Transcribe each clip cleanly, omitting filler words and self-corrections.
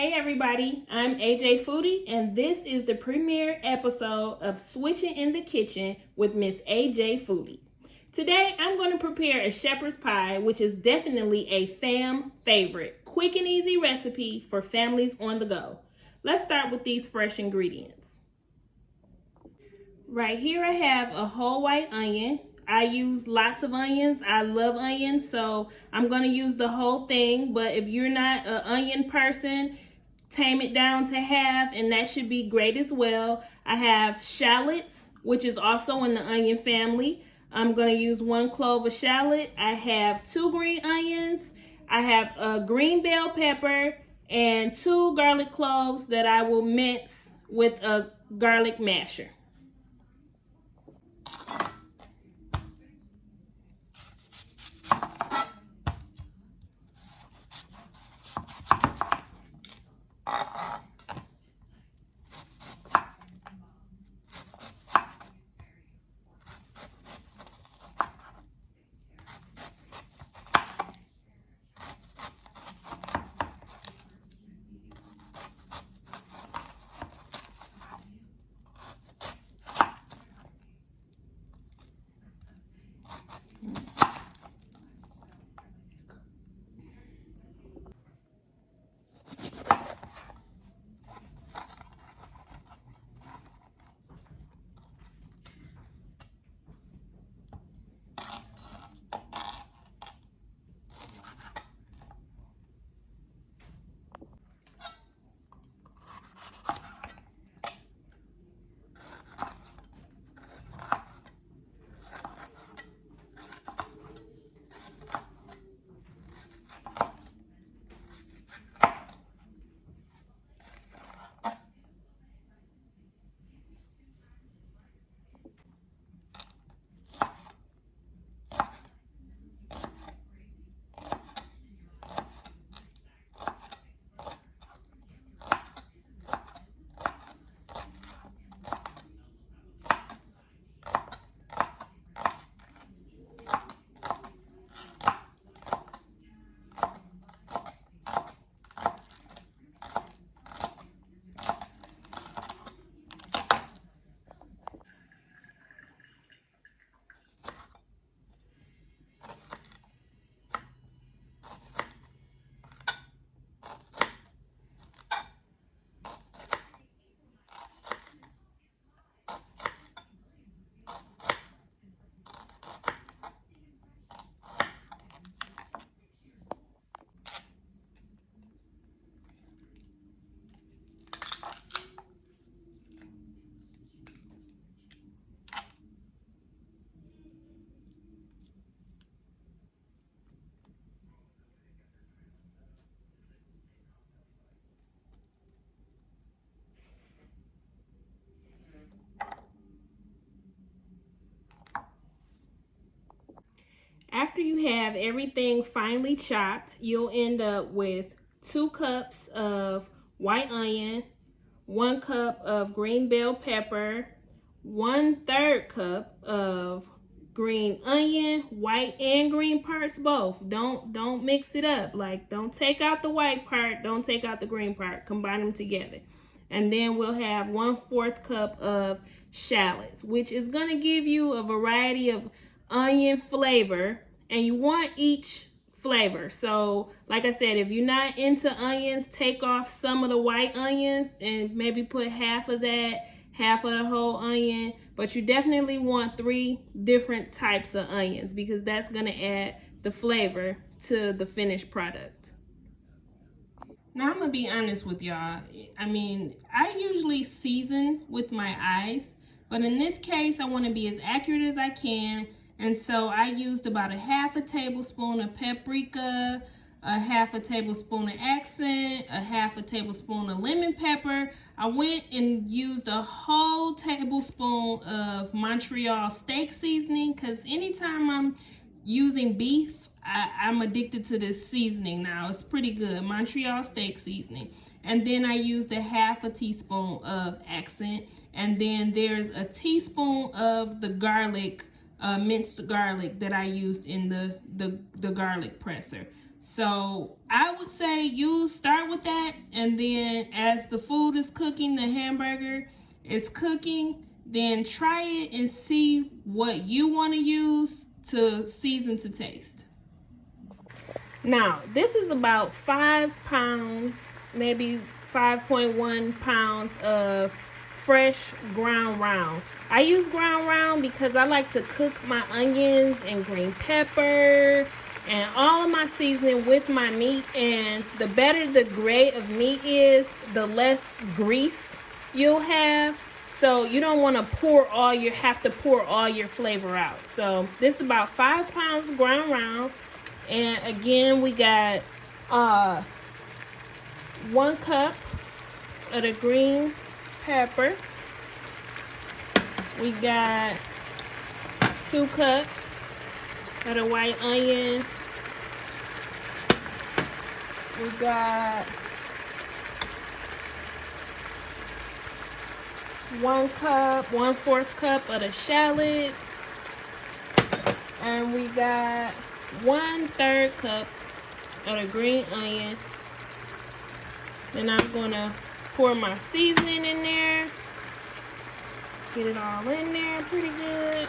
Hey everybody, I'm AJ Foody, and this is the premiere episode of Switchin In The Kitchen with Miss AJ Foody. Today I'm going to prepare a shepherd's pie, which is definitely a fam favorite. Quick and easy recipe for families on the go. Let's start with these fresh ingredients. Right here I have a whole white onion. I use lots of onions. I love onions, so I'm going to use the whole thing. But if you're not an onion person, tame it down to half, and that should be great as well. I have shallots, which is also in the onion family. I'm going to use 1 clove of shallot. I have 2 green onions. I have a green bell pepper and 2 garlic cloves that I will mince with a garlic masher. After you have everything finely chopped, you'll end up with 2 cups of white onion, 1 cup of green bell pepper, 1/3 cup of green onion, white and green parts both. Don't mix it up. Like, don't take out the white part, don't take out the green part. Combine them together. And then we'll have 1/4 cup of shallots, which is going to give you a variety of onion flavor, and you want each flavor. So like I said, if you're not into onions, take off some of the white onions and maybe put half of that, half of the whole onion. But you definitely want 3 different types of onions, because that's going to add the flavor to the finished product. Now I'm going to be honest with y'all. I mean, I usually season with my eyes, but in this case I want to be as accurate as I can. And so I used about 1/2 tablespoon of paprika, 1/2 tablespoon of accent, 1/2 tablespoon of lemon pepper. I went and used a whole tablespoon of Montreal steak seasoning, because anytime I'm using beef, I'm addicted to this seasoning now. It's pretty good, Montreal steak seasoning. And then I used 1/2 teaspoon of accent. And then there's a teaspoon of the garlic, minced garlic that I used in the garlic presser. So I would say you start with that, and then as the food is cooking, the hamburger is cooking, then try it and see what you want to use to season to taste. Now, this is about 5 pounds, maybe 5.1 pounds of fresh ground round. I use ground round because I like to cook my onions and green pepper and all of my seasoning with my meat. And the better the grade of meat is, the less grease you'll have. So you don't want to have to pour all your flavor out. So this is about 5 pounds ground round. And again, we got 1 cup of the green pepper. We got 2 cups of the white onion. We got 1/4 cup of the shallots. And we got 1/3 cup of the green onion. Then I'm gonna pour my seasoning in there. Get it all in there pretty good.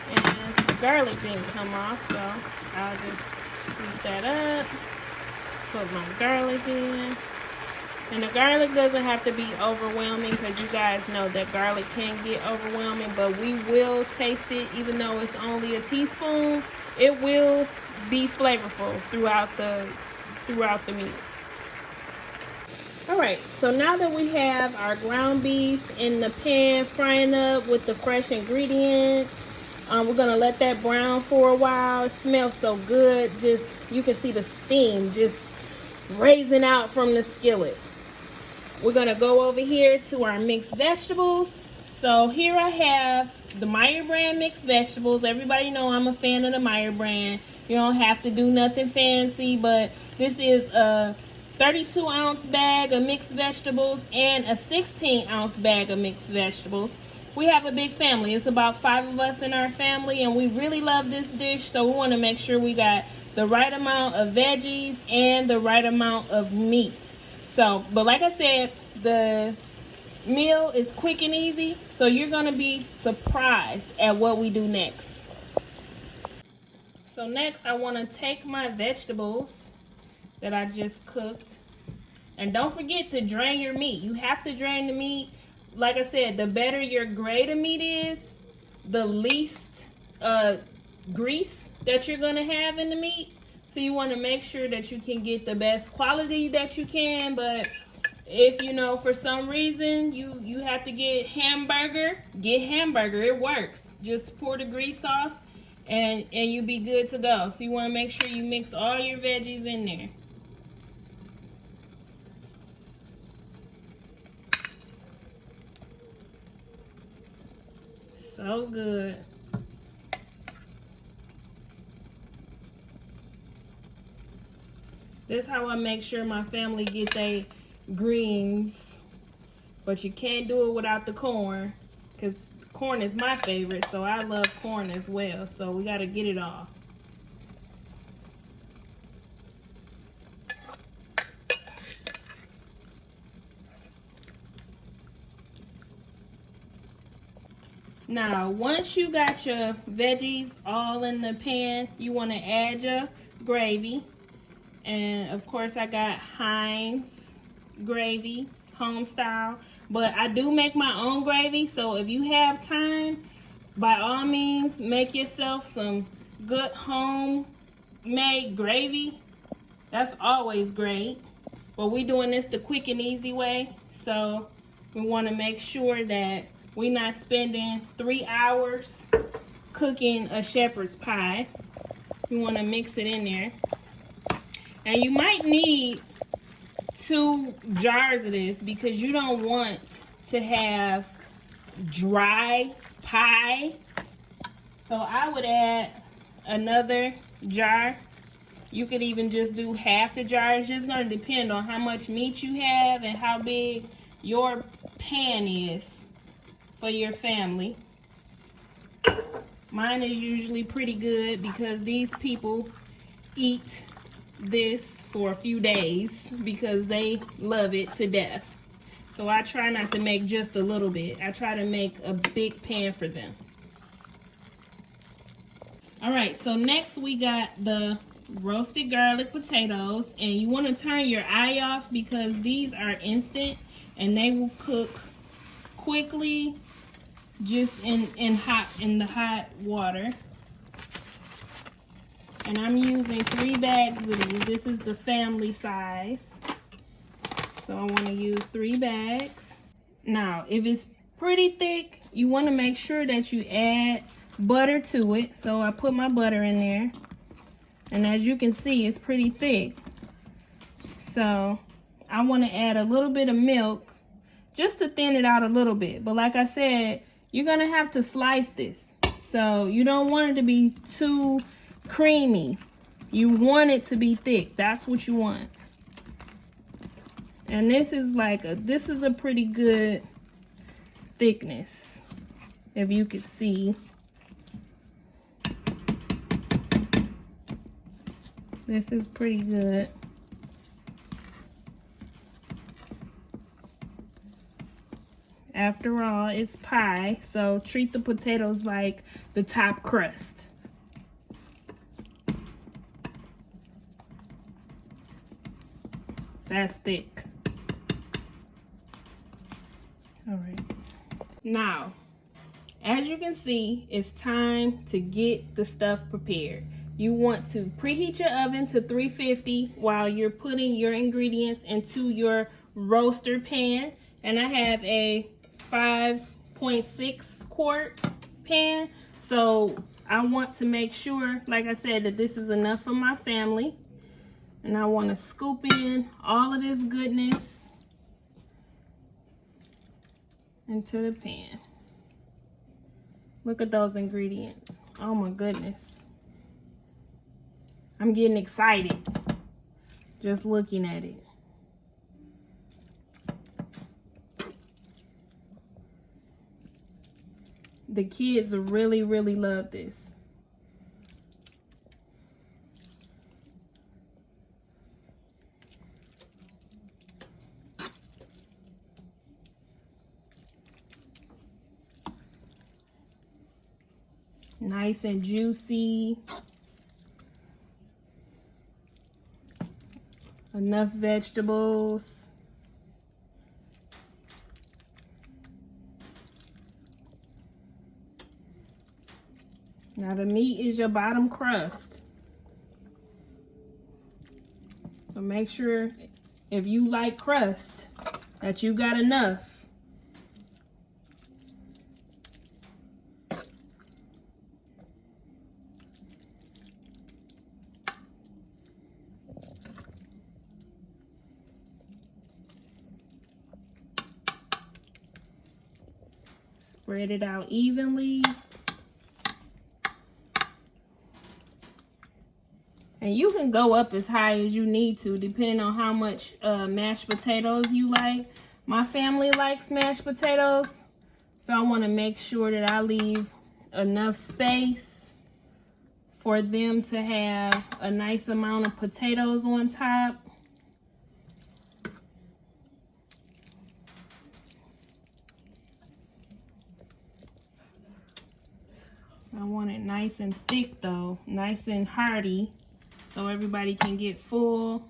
And the garlic didn't come off, so I'll just scoop that up. Put my garlic in. And the garlic doesn't have to be overwhelming, because you guys know that garlic can get overwhelming, but we will taste it. Even though it's only a teaspoon, it will be flavorful throughout the meat. All right, so now that we have our ground beef in the pan frying up with the fresh ingredients, we're gonna let that brown for a while. It smells so good. Just, you can see the steam just raising out from the skillet. We're gonna go over here to our mixed vegetables. So here I have the Meyer brand mixed vegetables. Everybody know I'm a fan of the Meyer brand. You don't have to do nothing fancy, but this is a 32-ounce bag of mixed vegetables and a 16-ounce bag of mixed vegetables. We have a big family. It's about 5 of us in our family, and we really love this dish, so we want to make sure we got the right amount of veggies and the right amount of meat. So, but like I said, the meal is quick and easy, so you're going to be surprised at what we do next. So next, I want to take my vegetables that I just cooked, and don't forget to drain your meat. You have to drain the meat. Like I said, the better your grade of meat is, the least grease that you're going to have in the meat. So you want to make sure that you can get the best quality that you can. But if, you know, for some reason you have to get hamburger, it works. Just pour the grease off and you be good to go. So you want to make sure you mix all your veggies in there. So good. This is how I make sure my family get their greens. But you can't do it without the corn, because corn is my favorite, so I love corn as well. So we got to get it all. Now, once you got your veggies all in the pan, you want to add your gravy. And of course, I got Heinz gravy, home style. But I do make my own gravy, so if you have time, by all means, make yourself some good homemade gravy. That's always great. But we're doing this the quick and easy way, so we want to make sure that we're not spending 3 hours cooking a shepherd's pie. You want to mix it in there. And you might need 2 jars of this, because you don't want to have dry pie. So I would add another jar. You could even just do half the jar. It's just going to depend on how much meat you have and how big your pan is for your family. Mine is usually pretty good because these people eat this for a few days because they love it to death. So I try not to make just a little bit. I try to make a big pan for them. All right, so next we got the roasted garlic potatoes, and you want to turn your eye off because these are instant and they will cook quickly just in the hot water. And I'm using 3 bags of these. This is the family size. So I want to use 3 bags. Now, if it's pretty thick, you want to make sure that you add butter to it. So I put my butter in there. And as you can see, it's pretty thick. So I want to add a little bit of milk just to thin it out a little bit. But like I said, you're going to have to slice this. So you don't want it to be too creamy. You want it to be thick. That's what you want. And this is a pretty good thickness, if you could see. This is pretty good. After all, it's pie, so treat the potatoes like the top crust. That's thick. All right. Now, as you can see, it's time to get the stuff prepared. You want to preheat your oven to 350 while you're putting your ingredients into your roaster pan. And I have a 5.6 quart pan. So I want to make sure, like I said, that this is enough for my family. And I want to scoop in all of this goodness into the pan. Look at those ingredients. Oh my goodness. I'm getting excited just looking at it. The kids really, really love this. Nice and juicy. Enough vegetables. Now the meat is your bottom crust. So make sure if you like crust that you got enough. Spread it out evenly. And you can go up as high as you need to, depending on how much mashed potatoes you like. My family likes mashed potatoes, so I want to make sure that I leave enough space for them to have a nice amount of potatoes on top. I want it nice and thick though, nice and hearty, so everybody can get full.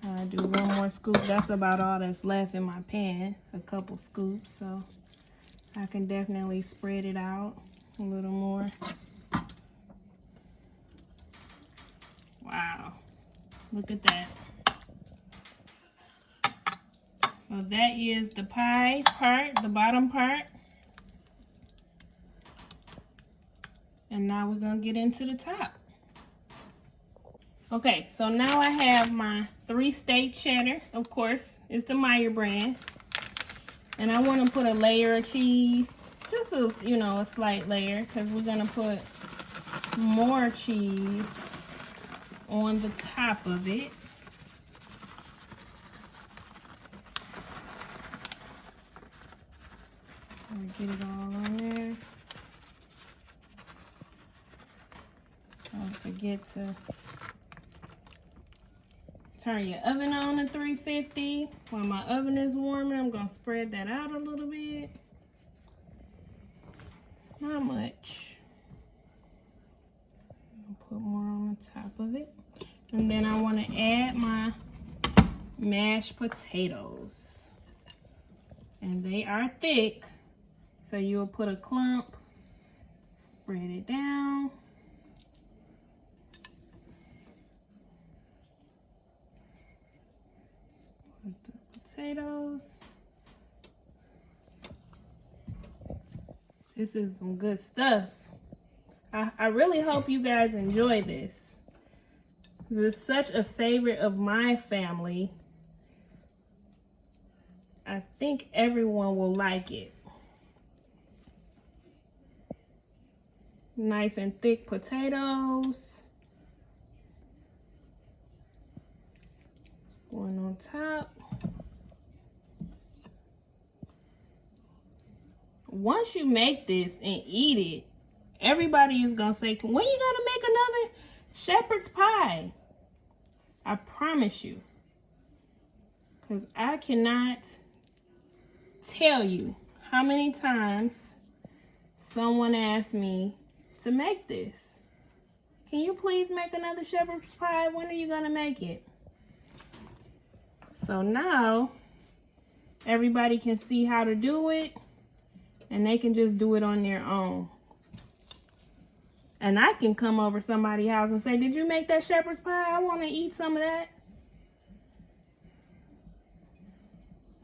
I do one more scoop. That's about all that's left in my pan, a couple scoops, so I can definitely spread it out a little more. Wow, look at that. So that is the pie part, the bottom part. And now we're gonna get into the top. Okay, so now I have my 3-state cheddar. Of course, it's the Meyer brand. And I wanna put a layer of cheese. Just a, you know, a slight layer, because we're gonna put more cheese on the top of it. Get it all on there. forget to turn your oven on to 350. While my oven is warming, I'm gonna spread that out a little bit. Not much. I'll put more on the top of it. And then I want to add my mashed potatoes. And they are thick, so you'll put a clump, spread it down. Put the potatoes. This is some good stuff. I really hope you guys enjoy this. This is such a favorite of my family. I think everyone will like it. Nice and thick potatoes. It's going on top. Once you make this and eat it, everybody is gonna say, when you gonna make another shepherd's pie? I promise you. Because I cannot tell you how many times someone asked me to make this. Can you please make another shepherd's pie? When are you gonna make it? So now everybody can see how to do it, and they can just do it on their own. And I can come over somebody's house and say, did you make that shepherd's pie? I want to eat some of that.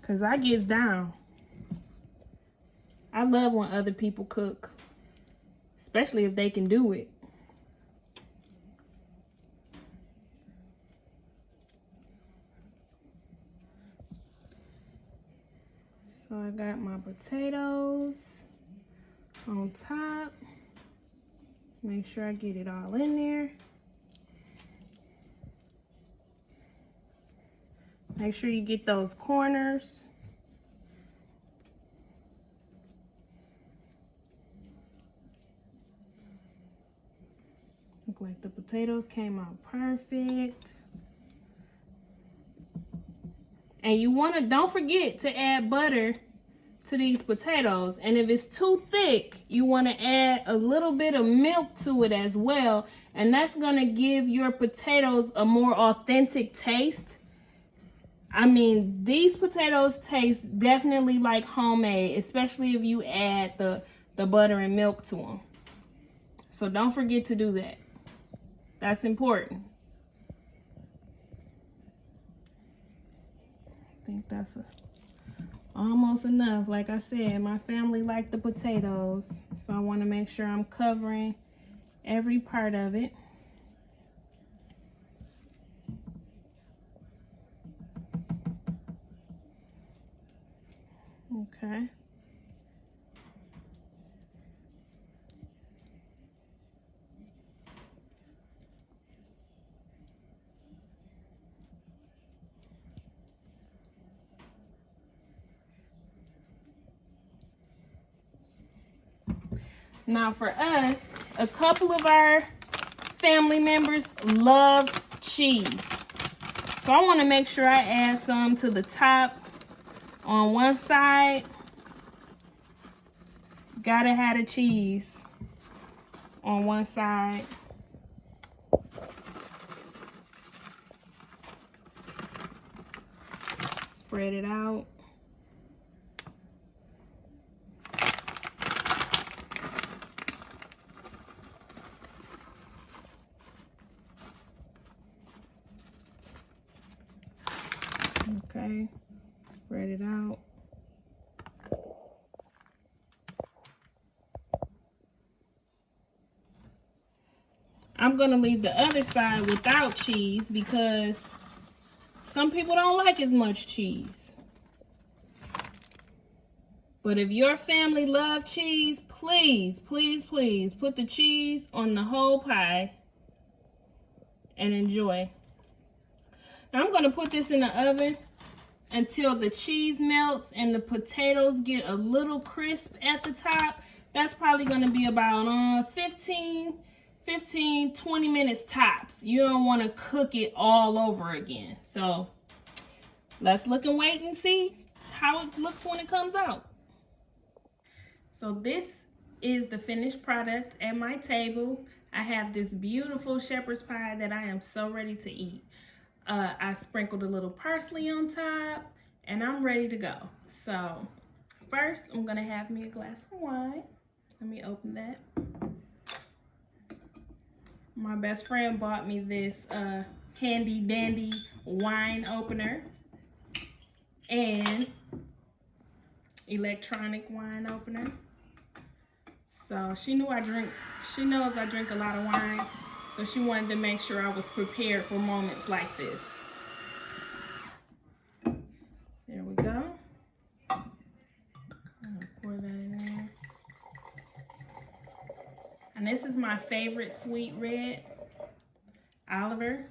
Because I gets down. I love when other people cook, especially if they can do it. So I got my potatoes on top. Make sure I get it all in there. Make sure you get those corners. Look like the potatoes came out perfect. And you want to, don't forget to add butter to these potatoes. And if it's too thick, you want to add a little bit of milk to it as well. And that's going to give your potatoes a more authentic taste. I mean, these potatoes taste definitely like homemade, especially if you add the butter and milk to them. So don't forget to do that. That's important. I think that's almost enough. Like I said, my family like the potatoes, so I want to make sure I'm covering every part of it. Okay. Now for us, a couple of our family members love cheese. So I want to make sure I add some to the top on one side. Gotta have the cheese on one side. Spread it out. Okay, spread it out. I'm gonna leave the other side without cheese because some people don't like as much cheese. But if your family loves cheese, please, please, please put the cheese on the whole pie and enjoy. Now I'm gonna put this in the oven until the cheese melts and the potatoes get a little crisp at the top. That's probably gonna be about 15 15, 20 minutes tops. You don't want to cook it all over again. So let's look and wait and see how it looks when it comes out. So this is the finished product at my table. I have this beautiful shepherd's pie that I am so ready to eat. I sprinkled a little parsley on top and I'm ready to go. So first I'm gonna have me a glass of wine. Let me open that. My best friend bought me this handy dandy wine opener and electronic wine opener. So she knows I drink a lot of wine, so she wanted to make sure I was prepared for moments like this. There we go. I'm gonna pour that in there. And this is my favorite sweet red, Oliver.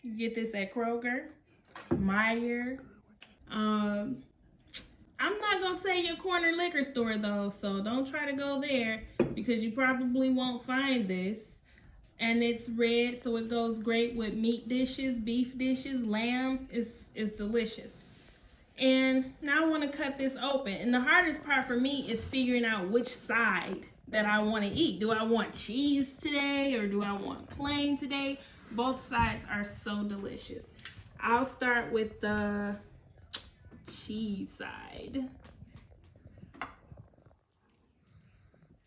You get this at Kroger, Meyer. I'm not gonna say your corner liquor store though, so don't try to go there because you probably won't find this. And it's red, so it goes great with meat dishes, beef dishes, lamb. It's delicious. And now I want to cut this open. And the hardest part for me is figuring out which side that I want to eat. Do I want cheese today or do I want plain today? Both sides are so delicious. I'll start with the cheese side.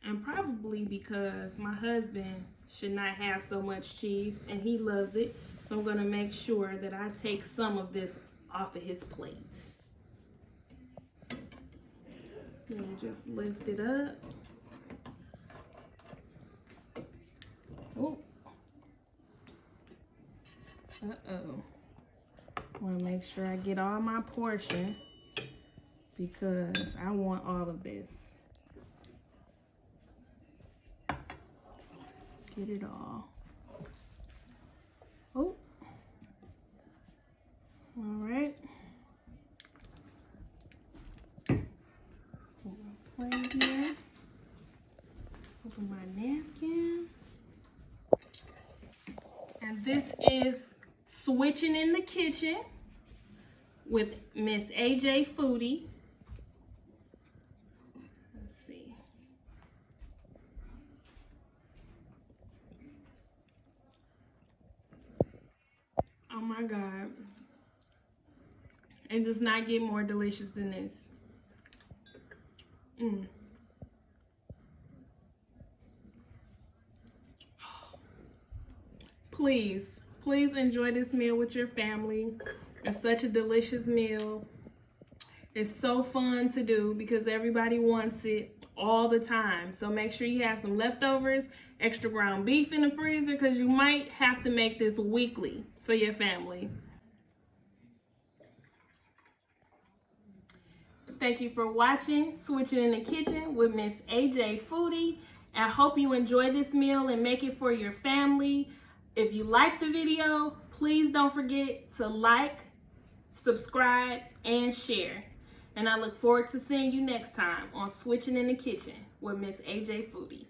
And probably because my husband should not have so much cheese and he loves it. So I'm gonna make sure that I take some of this off of his plate. And just lift it up. Oh. Uh-oh. Want to make sure I get all my portion because I want all of this. Get it all. Oh. All right. Put my plate here. Open my napkin. And this is Switching in the Kitchen with Miss AJ Foody. Let's see. Oh my God. It does not get more delicious than this. Please enjoy this meal with your family. It's such a delicious meal. It's so fun to do because everybody wants it all the time. So make sure you have some leftovers, extra ground beef in the freezer because you might have to make this weekly for your family. Thank you for watching Switching in the Kitchen with Miss AJ Foody. I hope you enjoy this meal and make it for your family. If you like the video, please don't forget to like, subscribe, and share. And I look forward to seeing you next time on Switching in the Kitchen with Miss AJ Foody.